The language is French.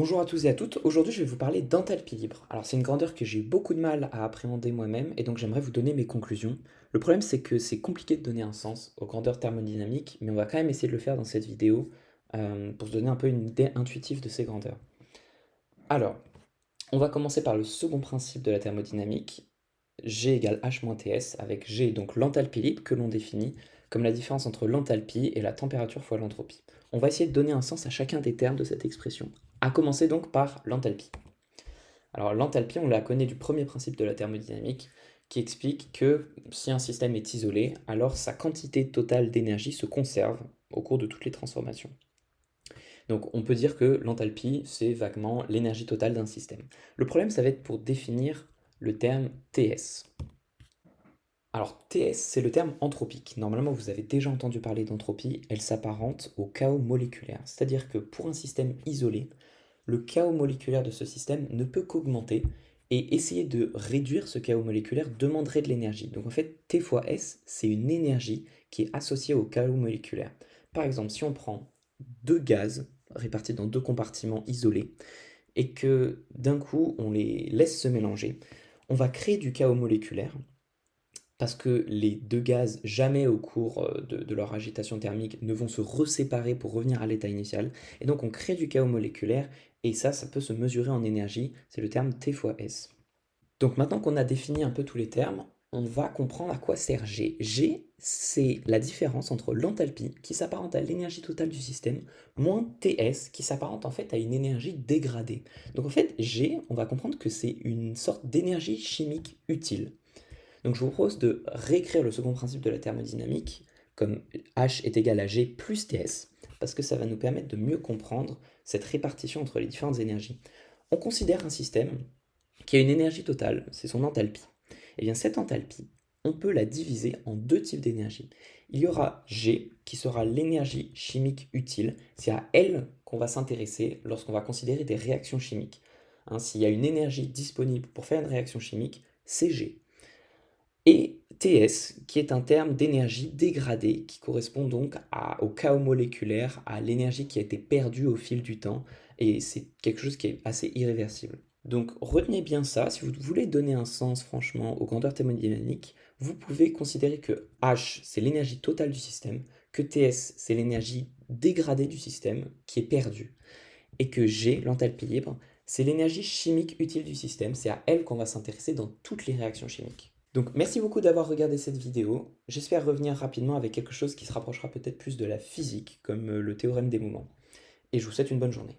Bonjour à tous et à toutes, aujourd'hui je vais vous parler d'enthalpie libre. Alors c'est une grandeur que j'ai eu beaucoup de mal à appréhender moi-même et donc j'aimerais vous donner mes conclusions. Le problème c'est que c'est compliqué de donner un sens aux grandeurs thermodynamiques, mais on va quand même essayer de le faire dans cette vidéo pour se donner un peu une idée intuitive de ces grandeurs. Alors, on va commencer par le second principe de la thermodynamique, G égale H moins TS, avec G donc l'enthalpie libre que l'on définit comme la différence entre l'enthalpie et la température fois l'entropie. On va essayer de donner un sens à chacun des termes de cette expression, à commencer donc par l'enthalpie. Alors l'enthalpie, on la connaît du premier principe de la thermodynamique, qui explique que si un système est isolé, alors sa quantité totale d'énergie se conserve au cours de toutes les transformations. Donc on peut dire que l'enthalpie, c'est vaguement l'énergie totale d'un système. Le problème, ça va être pour définir le terme TS. Alors TS, c'est le terme entropique. Normalement, vous avez déjà entendu parler d'entropie, elle s'apparente au chaos moléculaire. C'est-à-dire que pour un système isolé, le chaos moléculaire de ce système ne peut qu'augmenter, et essayer de réduire ce chaos moléculaire demanderait de l'énergie. Donc en fait, T fois S, c'est une énergie qui est associée au chaos moléculaire. Par exemple, si on prend deux gaz répartis dans deux compartiments isolés, et que d'un coup on les laisse se mélanger, on va créer du chaos moléculaire, parce que les deux gaz, jamais au cours de leur agitation thermique, ne vont se reséparer pour revenir à l'état initial. Et donc on crée du chaos moléculaire, et ça peut se mesurer en énergie, c'est le terme T fois S. Donc maintenant qu'on a défini un peu tous les termes, on va comprendre à quoi sert G. G, c'est la différence entre l'enthalpie, qui s'apparente à l'énergie totale du système, moins TS, qui s'apparente en fait à une énergie dégradée. Donc en fait, G, on va comprendre que c'est une sorte d'énergie chimique utile. Donc je vous propose de réécrire le second principe de la thermodynamique comme H est égal à G plus Ts, parce que ça va nous permettre de mieux comprendre cette répartition entre les différentes énergies. On considère un système qui a une énergie totale, c'est son enthalpie. Et bien cette enthalpie, on peut la diviser en deux types d'énergie. Il y aura G, qui sera l'énergie chimique utile, c'est à elle qu'on va s'intéresser lorsqu'on va considérer des réactions chimiques. S'il y a une énergie disponible pour faire une réaction chimique, c'est G. Et Ts, qui est un terme d'énergie dégradée, qui correspond donc au chaos moléculaire, à l'énergie qui a été perdue au fil du temps, et c'est quelque chose qui est assez irréversible. Donc retenez bien ça, si vous voulez donner un sens franchement aux grandeurs thermodynamiques, vous pouvez considérer que H, c'est l'énergie totale du système, que Ts, c'est l'énergie dégradée du système, qui est perdue, et que G, l'enthalpie libre, c'est l'énergie chimique utile du système, c'est à elle qu'on va s'intéresser dans toutes les réactions chimiques. Donc merci beaucoup d'avoir regardé cette vidéo, j'espère revenir rapidement avec quelque chose qui se rapprochera peut-être plus de la physique, comme le théorème des moments. Et je vous souhaite une bonne journée.